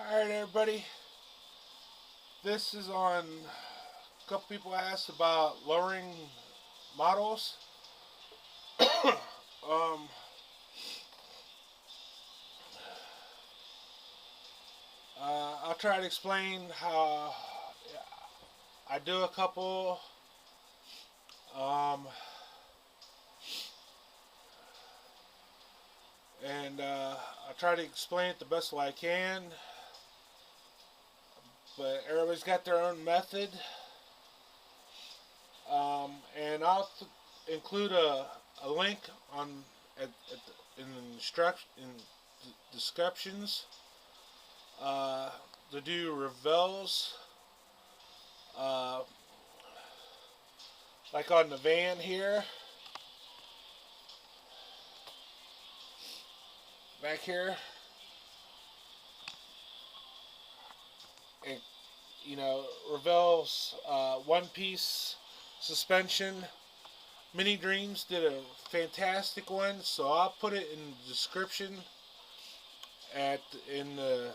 Alright, everybody. This is on. A couple people asked about lowering models. um, I'll try to explain how I do a couple. Um, and I'll try to explain it the best way I can. But everybody's got their own method. And I'll include a link on in the descriptions to do revels, uh, like on the van here, back here, and revels, one-piece suspension. Mini Dreams did a fantastic one, so I'll put it in the description in the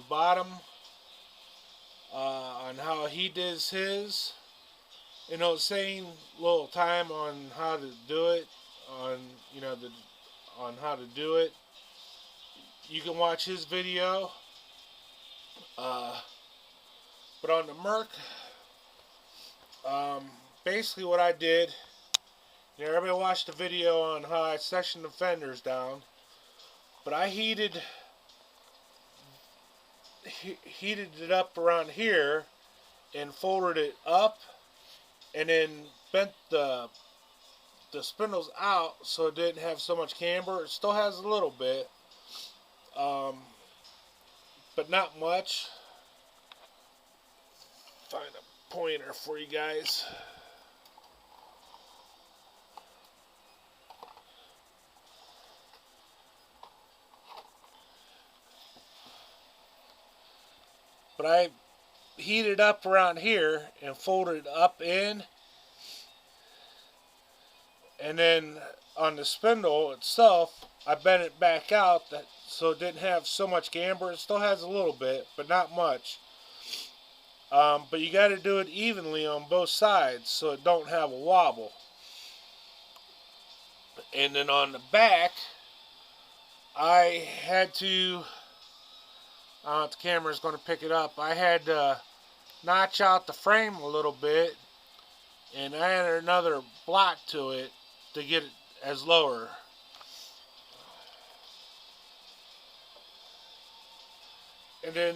bottom on how he does his. Saying little time on how to do it, on how to do it. You can watch his video. But on the Merc, basically what I did, everybody watched the video on how I sectioned the fenders down, but I heated it up around here and folded it up and then bent the spindles out so it didn't have so much camber. It still has a little bit, but not much. Find a pointer for you guys. But I heated up around here and folded up in, and then on the spindle itself I bent it back out so it didn't have so much camber. It still has a little bit, but not much. But you got to do it evenly on both sides so it don't have a wobble. And then on the back, I had to, I don't know if the camera's going to pick it up, I had to notch out the frame a little bit and add another block to it to get it as lower. And then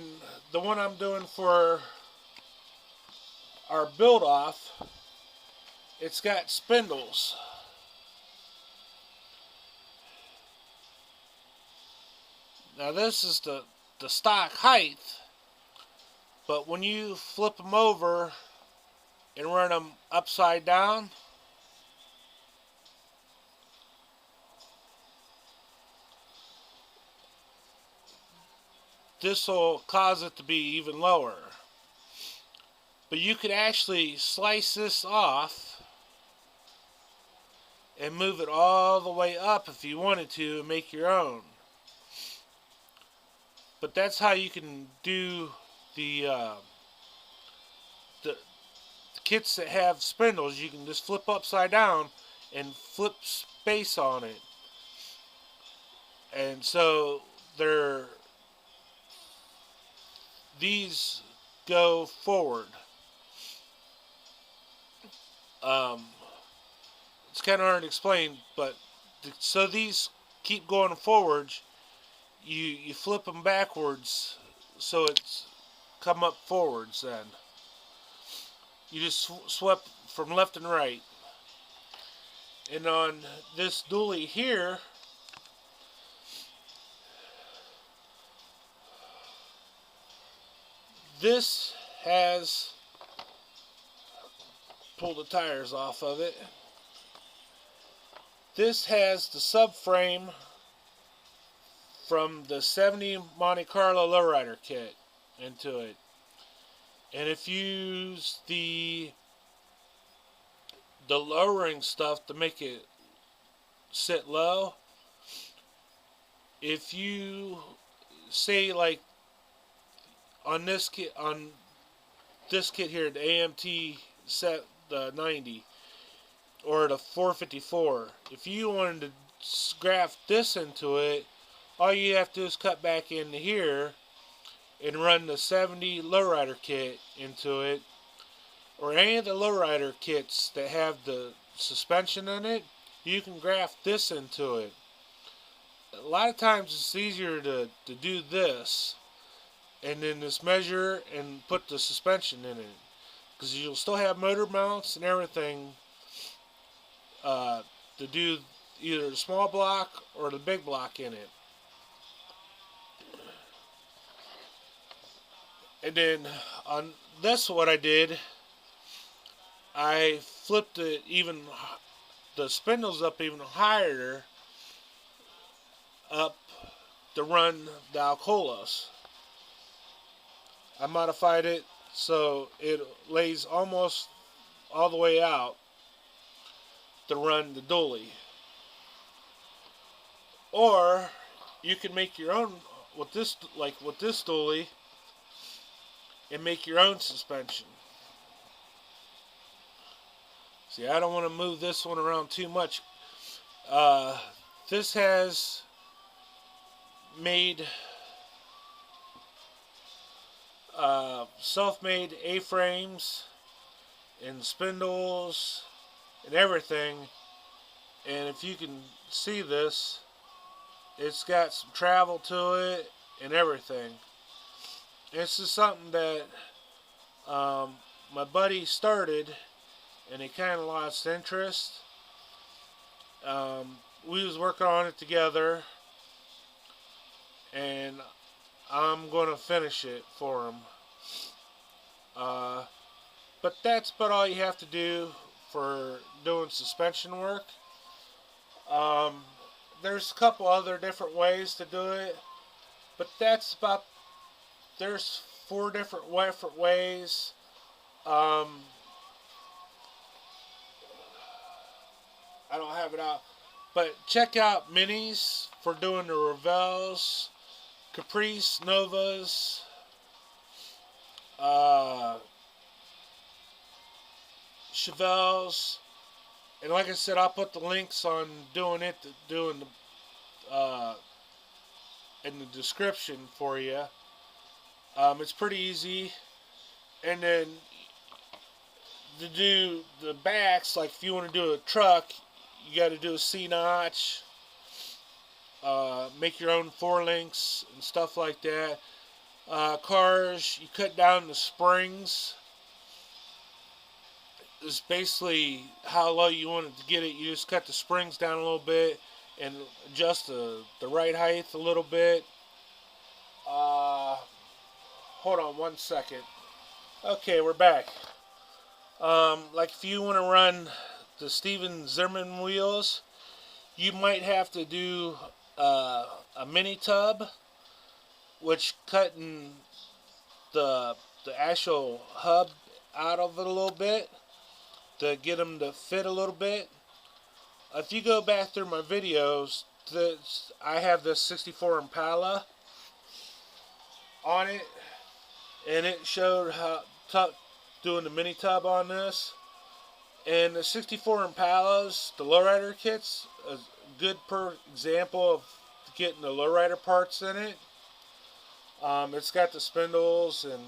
the one I'm doing for our build off, it's got spindles. Now this is the stock height, but when you flip them over and run them upside down, this will cause it to be even lower. But you could actually slice this off and move it all the way up if you wanted to and make your own. But that's how you can do the kits that have spindles. You can just flip upside down and flip space on it. And so these go forward. It's kind of hard to explain, but so these keep going forwards. You flip them backwards so it's come up forwards. Then you just swept from left and right. And on this dually here, this has, pull the tires off of it, this has the subframe from the 70 Monte Carlo lowrider kit into it. And if you use the lowering stuff to make it sit low, if you say like on this kit here, the AMT set the 90 or the 454. If you wanted to graft this into it, all you have to do is cut back into here and run the 70 lowrider kit into it, or any of the lowrider kits that have the suspension in it. You can graft this into it. A lot of times it's easier to do this and then just measure and put the suspension in it, because you'll still have motor mounts and everything to do either the small block or the big block in it. And then on this, what I did, I flipped it even, the spindles up even higher up to run the Alcolas. I modified it so it lays almost all the way out to run the dually. Or you can make your own with this, like with this dually, and make your own suspension. See, I don't want to move this one around too much. This has made self-made A-frames and spindles and everything. And if you can see this, it's got some travel to it and everything. This is something that my buddy started, and he kind of lost interest. We was working on it together, and I'm going to finish it for him. But that's about all you have to do for doing suspension work. There's a couple other different ways to do it, but that's about, there's 4 different ways. I don't have it out, but check out Minis for doing the Revels, Caprice Novas, Chevelles, and like I said, I'll put the links on doing the in the description for you. It's pretty easy. And then to do the backs, like if you want to do a truck, you got to do a C-notch, make your own 4 links and stuff like that. Cars, you cut down the springs. It's basically how low you want it to get it. You just cut the springs down a little bit and adjust the right height a little bit. Hold on one second. Okay, we're back. Like if you want to run the Steven Zimmerman wheels, you might have to do a mini tub, which cutting the actual hub out of it a little bit to get them to fit a little bit. If you go back through my videos, I have this 64 Impala on it, and it showed how doing the mini tub on this. And the 64 Impalas, the lowrider kits, a good example of getting the lowrider parts in it. It's got the spindles and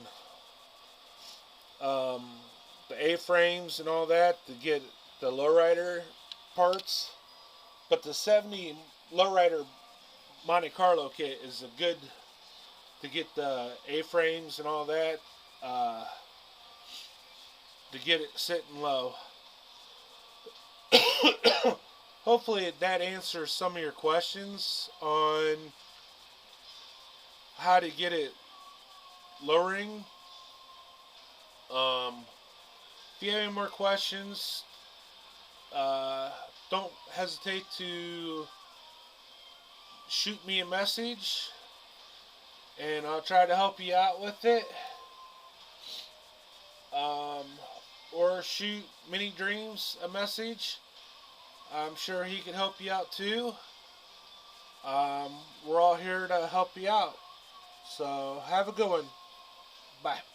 the A-frames and all that to get the lowrider parts. But the 70 lowrider Monte Carlo kit is a good to get the A-frames and all that, to get it sitting low. Hopefully that answers some of your questions on how to get it lowering. If you have any more questions, don't hesitate to shoot me a message, and I'll try to help you out with it. Or shoot Mini Dreams a message. I'm sure he can help you out too. We're all here to help you out. So have a good one. Bye.